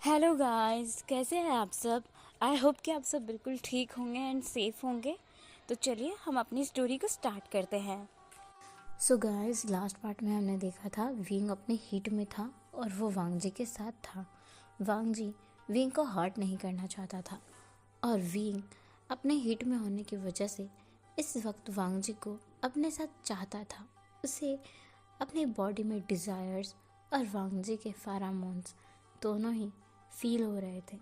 Hello guys, कैसे हैं आप सब। आई होप कि आप सब बिल्कुल ठीक होंगे एंड सेफ होंगे। तो चलिए हम अपनी स्टोरी को स्टार्ट करते हैं। सो गाइस, लास्ट पार्ट में हमने देखा था विंग अपने हीट में था और वो वांग जी के साथ था। वांग जी विंग को हर्ट नहीं करना चाहता था और विंग अपने हीट में होने की वजह से इस वक्त वांग जी को अपने साथ चाहता था। उसे अपनी बॉडी में डिज़ायर्स और वांग जी के फेरोमोन्स दोनों ही फील हो रहे थे।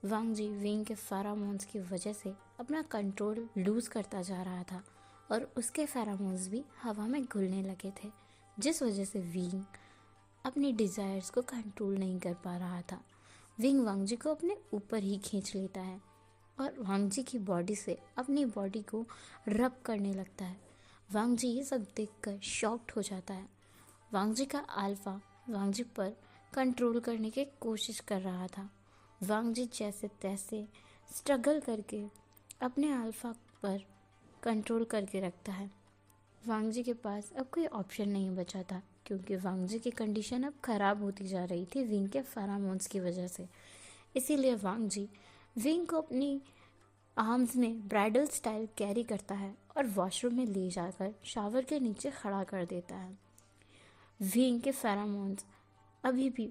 वांग जी विंग के फेरोमोन्स की वजह से अपना कंट्रोल लूज करता जा रहा था और उसके फेरोमोन्स भी हवा में घुलने लगे थे, जिस वजह से विंग अपनी डिज़ायर्स को कंट्रोल नहीं कर पा रहा था। विंग वांग जी को अपने ऊपर ही खींच लेता है और वांग जी की बॉडी से अपनी बॉडी को रब करने लगता है। वांग जी ये सब देखकर शॉक्ड हो जाता है। वांग जी का अल्फा वांग जी पर कंट्रोल करने की कोशिश कर रहा था। वांग जी जैसे तैसे स्ट्रगल करके अपने अल्फा पर कंट्रोल करके रखता है। वांग जी के पास अब कोई ऑप्शन नहीं बचा था क्योंकि वांग जी की कंडीशन अब ख़राब होती जा रही थी विंग के फेरोमोन्स की वजह से। इसीलिए वांग जी विंग को अपनी आर्म्स में ब्राइडल स्टाइल कैरी करता है और वॉशरूम में ले जाकर शावर के नीचे खड़ा कर देता है। विंग के फेरोमोन्स अभी भी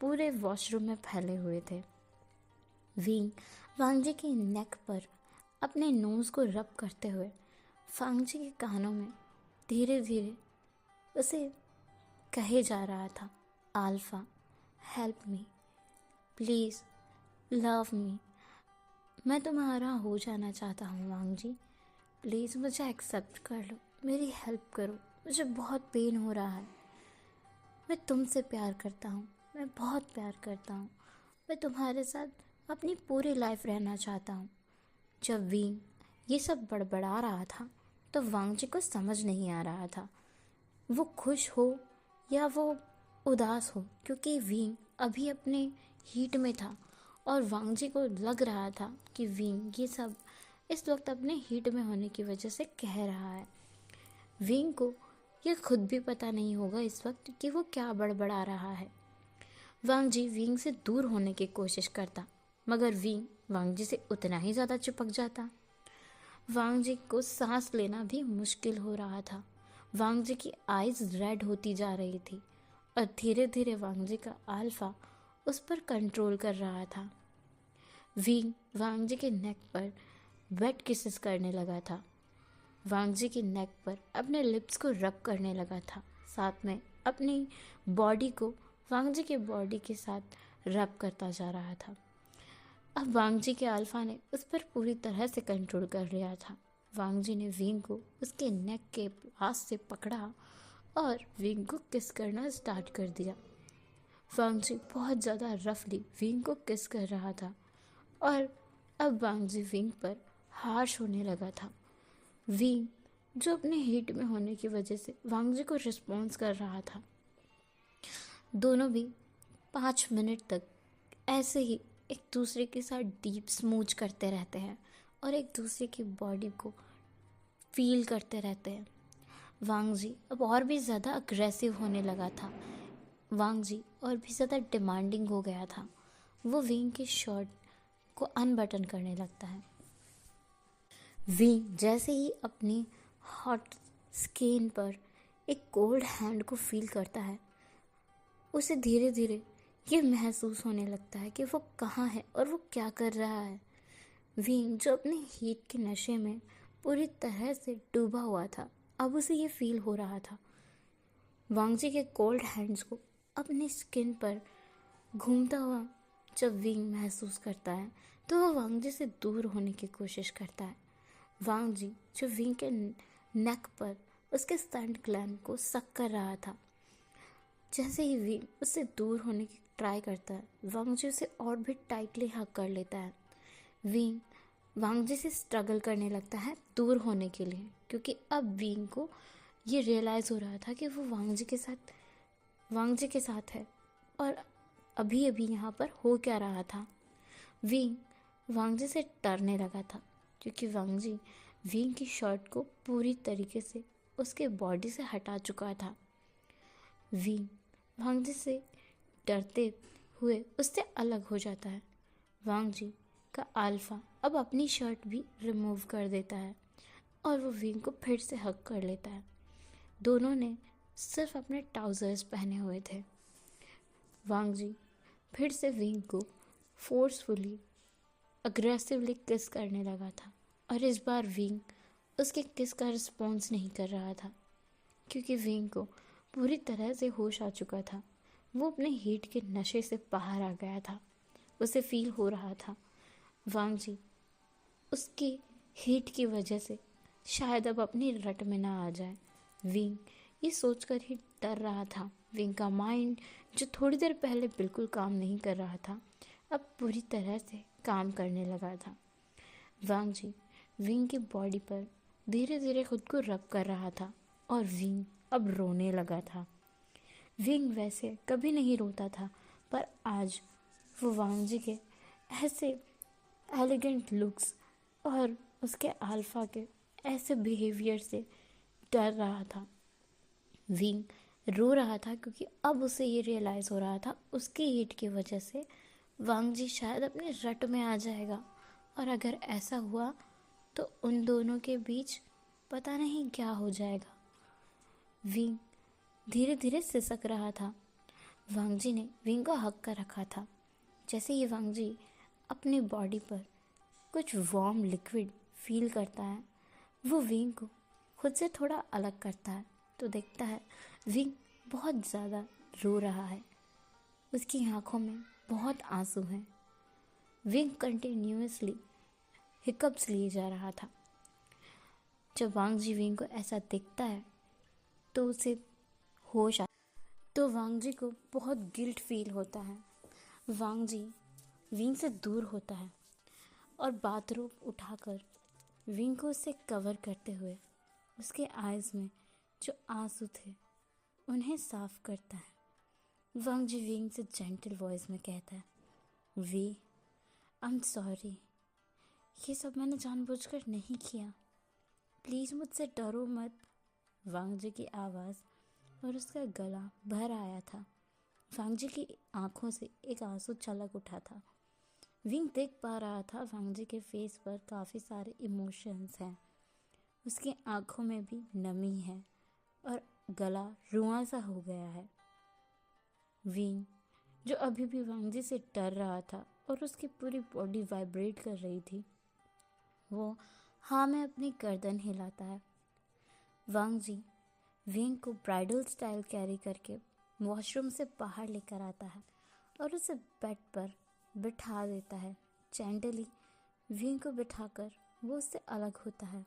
पूरे वॉशरूम में फैले हुए थे। विंग वांग जी की नेक पर अपने नोज़ को रब करते हुए वांग जी के कानों में धीरे धीरे उसे कहे जा रहा था, alpha help me, please love me, मैं तुम्हारा हो जाना चाहता हूँ वांग जी, प्लीज़ मुझे एक्सेप्ट कर लो, मेरी हेल्प करो, मुझे बहुत पेन हो रहा है, मैं तुमसे प्यार करता हूँ, मैं बहुत प्यार करता हूँ, मैं तुम्हारे साथ अपनी पूरी लाइफ रहना चाहता हूँ। जब विंग ये सब बड़बड़ा रहा था तो वांग जी को समझ नहीं आ रहा था वो खुश हो या वो उदास हो, क्योंकि विंग अभी अपने हीट में था और वांग जी को लग रहा था कि विंग ये सब इस वक्त अपने हीट में होने की वजह से कह रहा है। विंग को ये खुद भी पता नहीं होगा इस वक्त कि वो क्या बड़बड़ा रहा है। वांग जी विंग से दूर होने की कोशिश करता मगर विंग वांग जी से उतना ही ज़्यादा चिपक जाता। वांग जी को सांस लेना भी मुश्किल हो रहा था। वांग जी की आइज़ रेड होती जा रही थी और धीरे धीरे वांग जी का अल्फा उस पर कंट्रोल कर रहा था। विंग वांग जी के नेक पर वेट किसेस करने लगा था। वांग जी की नेक पर अपने लिप्स को रब करने लगा था, साथ में अपनी बॉडी को वांग जी के बॉडी के साथ रब करता जा रहा था। अब वांग जी के अल्फा ने उस पर पूरी तरह से कंट्रोल कर लिया था। वांग जी ने विंग को उसके नेक के पास से पकड़ा और विंग को किस करना स्टार्ट कर दिया। वांग जी बहुत ज़्यादा रफली विंग को किस कर रहा था और अब वांग जी विंग पर हार्श होने लगा था। विंग जो अपने हीट में होने की वजह से वांग जी को रिस्पॉन्स कर रहा था। दोनों भी 5 मिनट तक ऐसे ही एक दूसरे के साथ डीप स्मूच करते रहते हैं और एक दूसरे की बॉडी को फील करते रहते हैं। वांग जी अब और भी ज़्यादा अग्रेसिव होने लगा था। वांग जी और भी ज़्यादा डिमांडिंग हो गया था। वो विंग की शर्ट को अनबटन करने लगता है। विंग जैसे ही अपनी हॉट स्किन पर एक कोल्ड हैंड को फील करता है, उसे धीरे धीरे ये महसूस होने लगता है कि वो कहाँ है और वो क्या कर रहा है। विंग जो अपने हीट के नशे में पूरी तरह से डूबा हुआ था, अब उसे ये फील हो रहा था। वांग जी के कोल्ड हैंड्स को अपनी स्किन पर घूमता हुआ जब विंग महसूस करता है तो वह वांग जी से दूर होने की कोशिश करता है। वांग जी जो विंग के नेक पर उसके स्टंट ग्लैंड को सक कर रहा था, जैसे ही विंग उससे दूर होने की ट्राई करता है, वांग जी उसे और भी टाइटली हग कर लेता है। विंग वांग जी से स्ट्रगल करने लगता है दूर होने के लिए, क्योंकि अब विंग को ये रियलाइज़ हो रहा था कि वो वांग जी के साथ है और अभी अभी यहाँ पर हो क्या रहा था। विंग वांग जी से डरने लगा था क्योंकि वांग जी विंग की शर्ट को पूरी तरीके से उसके बॉडी से हटा चुका था। विंग वांग जी से डरते हुए उससे अलग हो जाता है। वांग जी का अल्फा अब अपनी शर्ट भी रिमूव कर देता है और वो विंग को फिर से हक कर लेता है। दोनों ने सिर्फ अपने ट्राउजर्स पहने हुए थे। वांग जी फिर से विंग को फोर्सफुली अग्रेसिवली किस करने लगा था और इस बार विंग उसके किस का रिस्पॉन्स नहीं कर रहा था, क्योंकि विंग को पूरी तरह से होश आ चुका था। वो अपने हीट के नशे से बाहर आ गया था। उसे फील हो रहा था वांग जी उसकी हीट की वजह से शायद अब अपनी रट में ना आ जाए। विंग ये सोचकर ही डर रहा था। विंग का माइंड जो थोड़ी देर पहले बिल्कुल काम नहीं कर रहा था, अब पूरी तरह से काम करने लगा था। वांग जी विंग की बॉडी पर धीरे धीरे खुद को रब कर रहा था और विंग अब रोने लगा था। विंग वैसे कभी नहीं रोता था, पर आज वो वांग जी के ऐसे एलिगेंट लुक्स और उसके अल्फा के ऐसे बिहेवियर से डर रहा था। विंग रो रहा था क्योंकि अब उसे ये रियलाइज़ हो रहा था उसकी हीट की वजह से वांग जी शायद अपने रट में आ जाएगा, और अगर ऐसा हुआ तो उन दोनों के बीच पता नहीं क्या हो जाएगा। विंग धीरे धीरे सिसक रहा था। वांग जी ने विंग को हक कर रखा था। जैसे ही वांग जी अपनी बॉडी पर कुछ वार्म लिक्विड फील करता है, वो विंग को खुद से थोड़ा अलग करता है तो देखता है विंग बहुत ज़्यादा रो रहा है। उसकी आंखों में बहुत आंसू हैं। विंग कंटिन्यूअसली हिकअप्स लिए जा रहा था। जब वांग जी विंग को ऐसा देखता है तो उसे होश आ तो वांग जी को बहुत गिल्ट फील होता है। वांग जी विंग से दूर होता है और बाथरूम उठाकर विंग को उससे कवर करते हुए उसके आइज़ में जो आंसू थे उन्हें साफ करता है। वांग जी विंग से जेंटल वॉइस में कहता है, वी आई एम सॉरी, ये सब मैंने जानबूझकर नहीं किया, प्लीज़ मुझसे डरो मत। वांग जी की आवाज़ और उसका गला भर आया था। वांग जी की आंखों से एक आंसू छलक उठा था। विंग देख पा रहा था वांग जी के फेस पर काफ़ी सारे इमोशंस हैं। उसकी आंखों में भी नमी है और गला रुआं सा हो गया है। विंग जो अभी भी वांग जी से डर रहा था और उसकी पूरी बॉडी वाइब्रेट कर रही थी, वो हाँ में अपनी गर्दन हिलाता है। वांग जी विंग को ब्राइडल स्टाइल कैरी करके वॉशरूम से बाहर लेकर आता है और उसे बेड पर बिठा देता है। जेंटली विंग को बिठाकर वो उससे अलग होता है।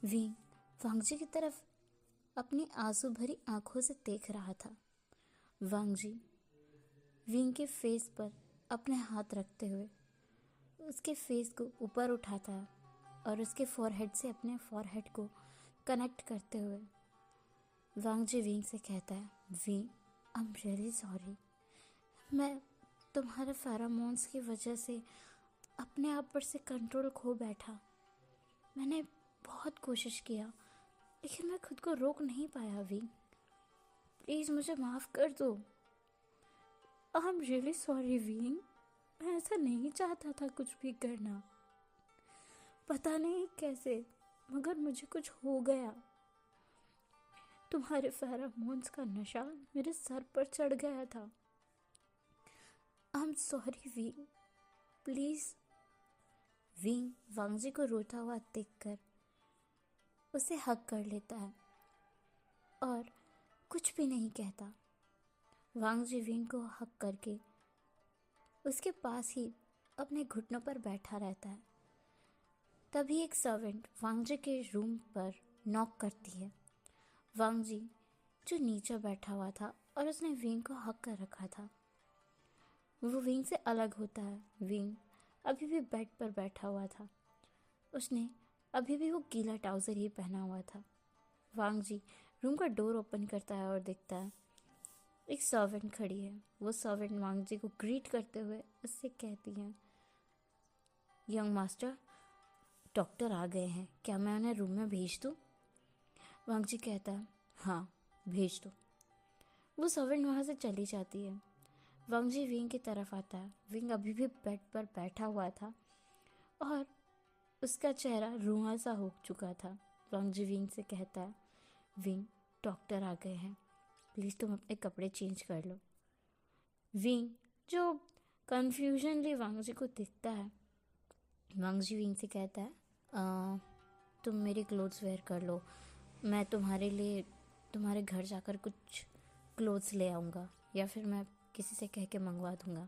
विंग वांग जी की तरफ अपनी आंसू भरी आंखों से देख रहा था। वांग जी विंग के फेस पर अपने हाथ रखते हुए उसके फेस को ऊपर उठाता है और उसके फॉरहेड से अपने फॉरहेड को कनेक्ट करते हुए वांग जी विंग से कहता है, wing I am really sorry, मैं तुम्हारे फेरोमोन्स की वजह से अपने आप पर से कंट्रोल खो बैठा। मैंने बहुत कोशिश किया लेकिन मैं खुद को रोक नहीं पाया। विंग प्लीज़ मुझे माफ़ कर दो। I am really sorry wing, मैं ऐसा नहीं चाहता था कुछ भी करना, पता नहीं कैसे मगर मुझे कुछ हो गया। तुम्हारे फेरोमोन्स का नशा मेरे सर पर चढ़ गया था। I am sorry Wing, please. Wing Wang ji को रोता हुआ देखकर उसे हग कर लेता है और कुछ भी नहीं कहता। वांग जी विंग को हग करके उसके पास ही अपने घुटनों पर बैठा रहता है। तभी एक सर्वेंट वांग जी के रूम पर नॉक करती है। वांग जी जो नीचे बैठा हुआ था और उसने विंग को हक कर रखा था, वो विंग से अलग होता है। विंग अभी भी बेड पर बैठा हुआ था। उसने अभी भी वो गीला ट्राउज़र ही पहना हुआ था। वांग जी रूम का डोर ओपन करता है और देखता है एक सर्वेंट खड़ी है। वो सर्वेंट वांग जी को ग्रीट करते हुए उससे कहती है, यंग मास्टर, डॉक्टर आ गए हैं, क्या मैं उन्हें रूम में भेज दूँ? वांग जी कहता है, हाँ भेज दो। वो सर्वेंट वहाँ से चली जाती है। वांग जी विंग की तरफ आता है। विंग अभी भी बेड पर बैठा हुआ था और उसका चेहरा रुआं सा हो चुका था। वांग जी विंग से कहता है, विंग, डॉक्टर आ गए हैं, प्लीज़ तुम अपने कपड़े चेंज कर लो। विंग, जो कन्फ्यूजनली वांग जी को दिखता है, वांग जी विंग से कहता है, तुम मेरी क्लोथ्स वेयर कर लो, मैं तुम्हारे लिए तुम्हारे घर जाकर कुछ क्लोथ्स ले आऊँगा या फिर मैं किसी से कह के मंगवा दूँगा।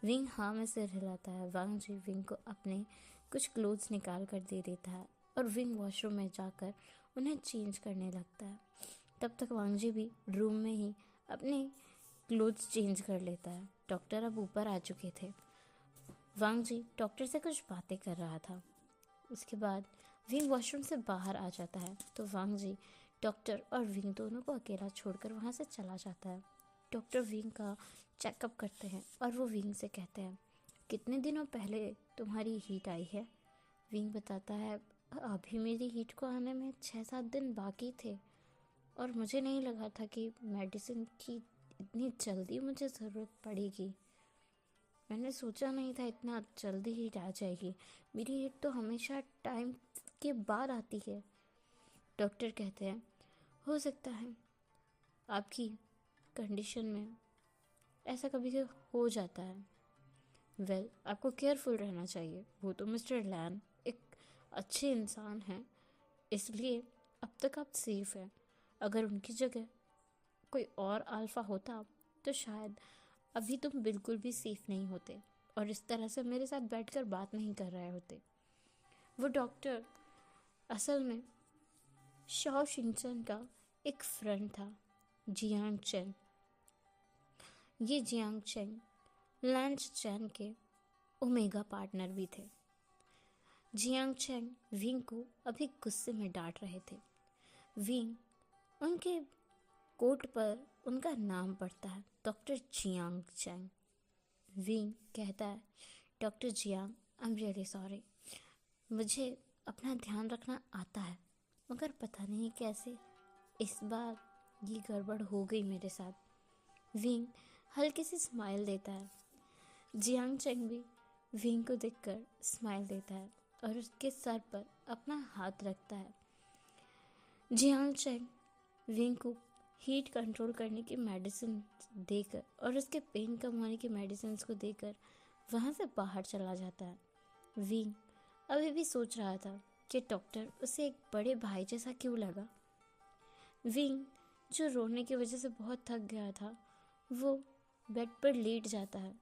विंग हाँ में सिर हिलाता है। वांग जी विंग को अपने कुछ क्लोथ्स निकाल कर दे देता है और विंग वॉशरूम में जाकर उन्हें चेंज करने लगता है। तब तक वांग जी भी रूम में ही अपने क्लोथ्स चेंज कर लेता है। डॉक्टर अब ऊपर आ चुके थे। वांग जी डॉक्टर से कुछ बातें कर रहा था। उसके बाद विंग वॉशरूम से बाहर आ जाता है तो वांग जी डॉक्टर और विंग दोनों को अकेला छोड़कर वहाँ से चला जाता है। डॉक्टर विंग का चेकअप करते हैं और वो विंग से कहते हैं, कितने दिनों पहले तुम्हारी हीट आई है? विंग बताता है, अभी मेरी हीट को आने में 6-7 दिन बाकी थे और मुझे नहीं लगा था कि मेडिसिन की इतनी जल्दी मुझे ज़रूरत पड़ेगी। मैंने सोचा नहीं था इतना जल्दी हीट आ जाएगी। मेरी हीट तो हमेशा टाइम के बाद आती है। डॉक्टर कहते हैं, हो सकता है आपकी कंडीशन में ऐसा कभी हो जाता है। आपको केयरफुल रहना चाहिए। वो तो मिस्टर लैन एक अच्छे इंसान हैं, इसलिए अब तक आप सेफ हैं। अगर उनकी जगह कोई और अल्फ़ा होता तो शायद अभी तुम बिल्कुल भी सेफ नहीं होते और इस तरह से मेरे साथ बैठकर बात नहीं कर रहे होते। वो डॉक्टर असल में शाओ शिनचन का एक फ्रेंड था, जियांग चेंग। ये जियांग चेंग लैंस चैन के ओमेगा पार्टनर भी थे। जियांग चेंग विंग को अभी गुस्से में डांट रहे थे। विंग उनके कोट पर उनका नाम पढ़ता है, डॉक्टर जियांग चेंग। विंग कहता है, doctor Jiang, I am really sorry. मुझे अपना ध्यान रखना आता है मगर पता नहीं कैसे इस बार ये गड़बड़ हो गई मेरे साथ। विंग हल्की सी स्माइल देता है। जियांग चेंग भी विंग को देखकर स्माइल देता है और उसके सर पर अपना हाथ रखता है। जियांग चेंग विंग को हीट कंट्रोल करने की मेडिसिन देकर और उसके पेन कम होने की मेडिसिन को देकर वहाँ से बाहर चला जाता है। विंग अभी भी सोच रहा था कि डॉक्टर उसे एक बड़े भाई जैसा क्यों लगा। विंग, जो रोने की वजह से बहुत थक गया था, वो बेड पर लेट जाता है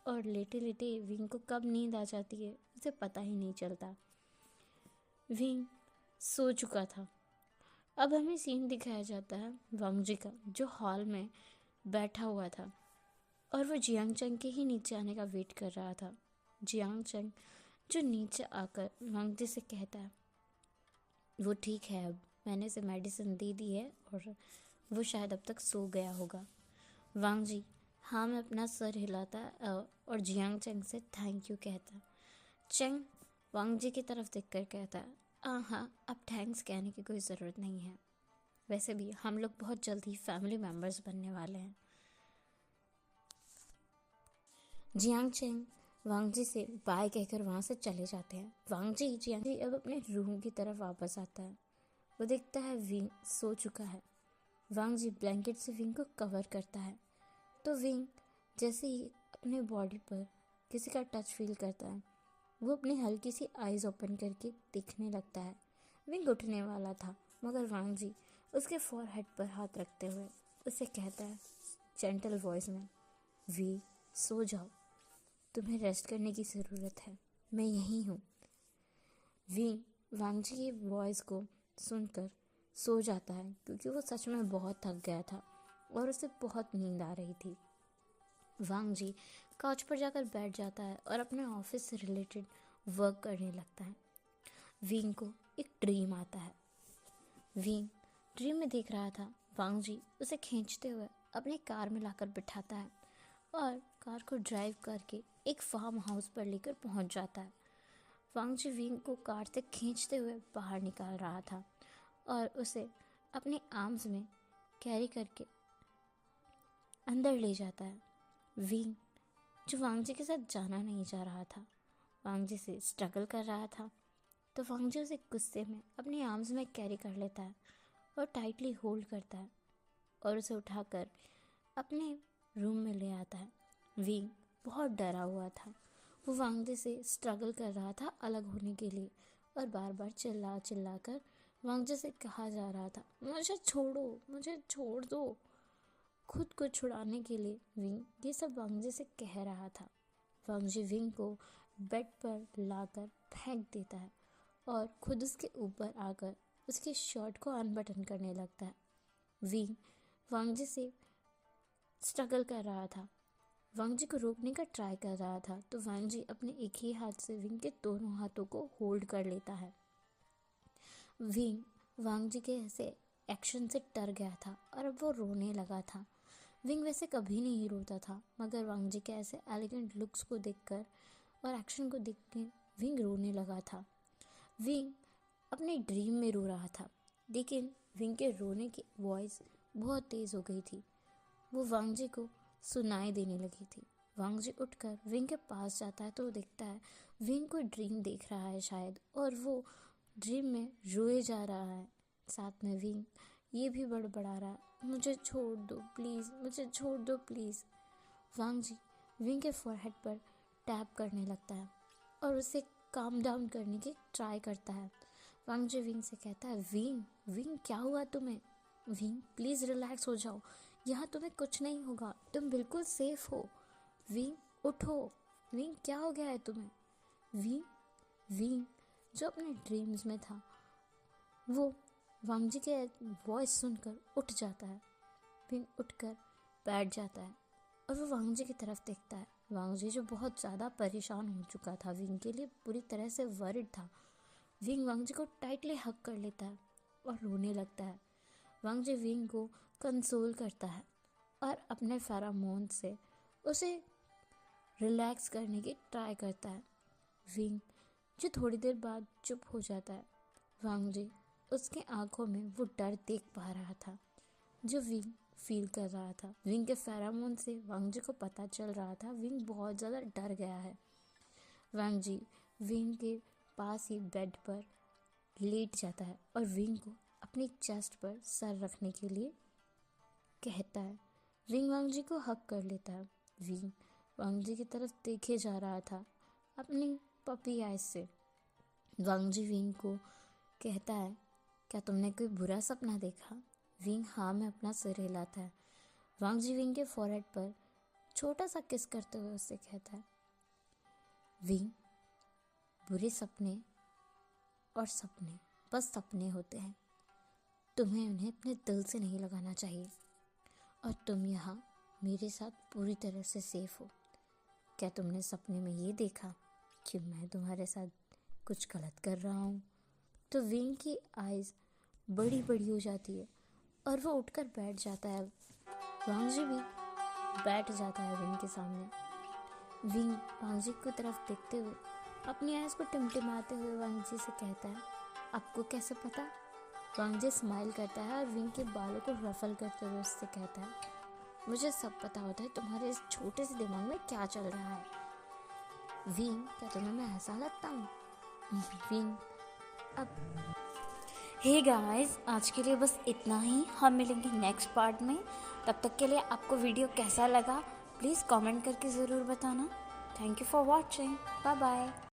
और लेटे लेटे विंग को कब नींद आ जाती है उसे पता ही नहीं चलता। विंग सो चुका था। अब हमें सीन दिखाया जाता है वांग जी का, जो हॉल में बैठा हुआ था और वो जियांग चेंग के ही नीचे आने का वेट कर रहा था। जियांग चेंग जो नीचे आकर वांग जी से कहता है, वो ठीक है, अब मैंने इसे मेडिसिन दे दी है और वो शायद अब तक सो गया होगा। वांग जी हाँ में अपना सर हिलाता और जियांग चेंग से थैंक यू कहता। चेंग वांग जी की तरफ देखकर कहता है, हाँ, अब थैंक्स कहने की कोई ज़रूरत नहीं है। वैसे भी हम लोग बहुत जल्दी फैमिली मेम्बर्स बनने वाले हैं। जियांग चेंग वांग जी से बाय कहकर वहाँ से चले जाते हैं। वांग जी जियांग जी अब अपने रूम की तरफ वापस आता है। वो देखता है विंग सो चुका है। वांग जी ब्लैंकेट से विंग को कवर करता है तो विंग जैसे ही अपने बॉडी पर किसी का टच फील करता है, वो अपनी हल्की सी आइज़ ओपन करके देखने लगता है। विंग उठने वाला था मगर वांग जी उसके फोरहेड पर हाथ रखते हुए उसे कहता है जेंटल वॉइस में, वी सो जाओ, तुम्हें रेस्ट करने की ज़रूरत है, मैं यहीं हूँ। विंग वांग जी की वॉइस को सुनकर सो जाता है क्योंकि वो सच में बहुत थक गया था और उसे बहुत नींद आ रही थी। वांग जी काउच पर जाकर बैठ जाता है और अपने ऑफिस से रिलेटेड वर्क करने लगता है। विंग को एक ड्रीम आता है। विंग ड्रीम में देख रहा था वांग जी उसे खींचते हुए अपनी कार में लाकर बिठाता है और कार को ड्राइव करके एक फार्म हाउस पर लेकर पहुंच जाता है। वांग जी विंग को कार से खींचते हुए बाहर निकाल रहा था और उसे अपने आर्म्स में कैरी करके अंदर ले जाता है। विंग जो वांग जी के साथ जाना नहीं चाह रहा था, वांग जी से स्ट्रगल कर रहा था, तो वांग जी उसे गुस्से में अपने आर्म्स में कैरी कर लेता है और टाइटली होल्ड करता है और उसे उठाकर अपने रूम में ले आता है। विंग बहुत डरा हुआ था। वो वांग जी से स्ट्रगल कर रहा था अलग होने के लिए और बार बार चिल्ला चिल्ला कर वांग जी से कहा जा रहा था, मुझे छोड़ो, मुझे छोड़ दो। खुद को छुड़ाने के लिए विंग ये सब वांग जी से कह रहा था। वांग जी विंग को बेड पर लाकर फेंक देता है और खुद उसके ऊपर आकर उसकी शर्ट को अनबटन करने लगता है। विंग वांग जी से स्ट्रगल कर रहा था, वांग जी को रोकने का ट्राई कर रहा था, तो वांग जी अपने एक ही हाथ से विंग के दोनों हाथों को होल्ड कर लेता है। विंग वांग जी के ऐसे एक्शन से डर गया था और अब वो रोने लगा था। विंग वैसे कभी नहीं रोता था, मगर वांग जी के ऐसे एलिगेंट लुक्स को देखकर और एक्शन को देखकर विंग रोने लगा था। विंग अपने ड्रीम में रो रहा था, लेकिन विंग के रोने की वॉइस बहुत तेज़ हो गई थी। वो वांग जी को सुनाई देने लगी थी। वांग जी उठकर विंग के पास जाता है तो वो देखता है विंग कोई ड्रीम देख रहा है शायद, और वो ड्रीम में रोए जा रहा है। साथ में विंग ये भी बड़बड़ा रहा है, मुझे छोड़ दो प्लीज़, मुझे छोड़ दो प्लीज़। वांग जी विंग के फोरहेड पर टैप करने लगता है और उसे काम डाउन करने की ट्राई करता है। वांग जी विंग से कहता है, विंग विंग क्या हुआ तुम्हें? विंग प्लीज़ रिलैक्स हो जाओ, यहाँ तुम्हें कुछ नहीं होगा, तुम बिल्कुल सेफ हो। विंग उठो, विंग क्या हो गया है तुम्हें? विंग जो अपने ड्रीम्स में था वो वांग जी के वॉइस सुनकर उठ जाता है। विंग उठकर बैठ जाता है और वो वांग जी की तरफ देखता है। वांग जी जो बहुत ज़्यादा परेशान हो चुका था, विंग के लिए पूरी तरह से वरिड था। विंग वांग जी को टाइटली हग कर लेता है और रोने लगता है। वांग जी विंग को कंसोल करता है और अपने फेरोमोन से उसे रिलैक्स करने की ट्राई करता है। विंग जो थोड़ी देर बाद चुप हो जाता है। वांग जी उसके आंखों में वो डर देख पा रहा था जो विंग फील कर रहा था। विंग के फेरोमोन से वांग जी को पता चल रहा था विंग बहुत ज़्यादा डर गया है। वांग जी विंग के पास ही बेड पर लेट जाता है और विंग को अपनी चेस्ट पर सर रखने के लिए कहता है। विंग वांग जी को हग कर लेता है। विंग वांग जी की तरफ देखे जा रहा था अपनी पपी आइज से। वांग जी विंग को कहता है, क्या तुमने कोई बुरा सपना देखा? विंग हाँ में अपना सिर हिलाता है। वांग जी विंग के फॉरहेड पर छोटा सा किस करते हुए उससे कहता है, विंग बुरे सपने और सपने बस सपने होते हैं, तुम्हें उन्हें अपने दिल से नहीं लगाना चाहिए और तुम यहाँ मेरे साथ पूरी तरह से सेफ हो। क्या तुमने सपने में ये देखा कि मैं तुम्हारे साथ कुछ गलत कर रहा हूँ? तो विंग की आइज़ बड़ी बड़ी हो जाती है और वो उठकर बैठ जाता है। वांग जी भी बैठ जाता है विंग के सामने। विंग वांग जी की तरफ देखते हुए अपनी आइज़ को टिमटिमाते हुए वांग जी से कहता है, आपको कैसे पता? वांग जी स्माइल करता है और विंग के बालों को रफल करते हुए उससे कहता है, मुझे सब पता होता है तुम्हारे इस छोटे से दिमाग में क्या चल रहा है। विंग क्या तुम्हें मैं ऐसा लगता हूँ? विंग अब हे गाइस, आज के लिए बस इतना ही। हम मिलेंगे नेक्स्ट पार्ट में। तब तक के लिए आपको वीडियो कैसा लगा प्लीज़ कमेंट करके ज़रूर बताना। Thank you for watching. Bye bye.